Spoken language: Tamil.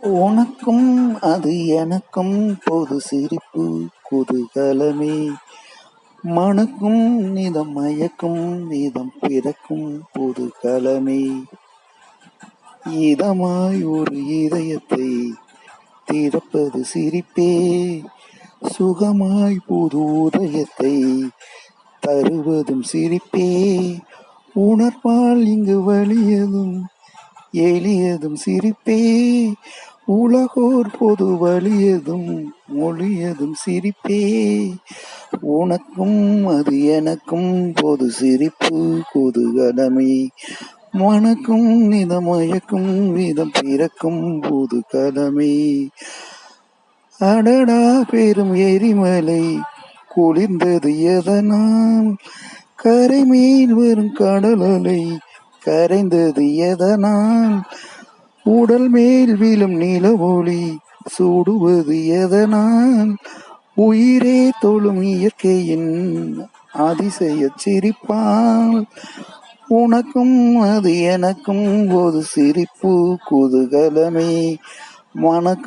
உனக்கும் அது எனக்கும் பொது சிரிப்பு குதூகலமே மணக்கும் நிதம் மயக்கும் நிதம் பிறக்கும் புதுகலமே இதமாய் ஒரு இதயத்தை திறப்பது சிரிப்பே சுகமாய் புது உதயத்தை தருவதும் சிரிப்பே உணர்வால் இங்கு வலியதும் எளியதும் சிரிப்பே உலகோர் பொது வலியதும் மொழியதும் சிரிப்பே உனக்கும் அது எனக்கும் பொது சிரிப்பு குதூகலமே மணக்கும் நிதமயக்கும் விதம் பிறக்கும் புதுகலமே அடடா பெரும் எரிமலை குளிர்ந்தது எதனால் கரை மேல் வரும் கடல் அலை கரைந்தது எதனால் உடல் மேல் விழும் நிலவொளி சூடுவது எதனால் உயிரே தொழும் இயற்கையின் அதிசய சிரிப்பால் உனக்கும் அது எனக்கும் ஒரு சிரிப்பு குதூகலமே மணக்கும்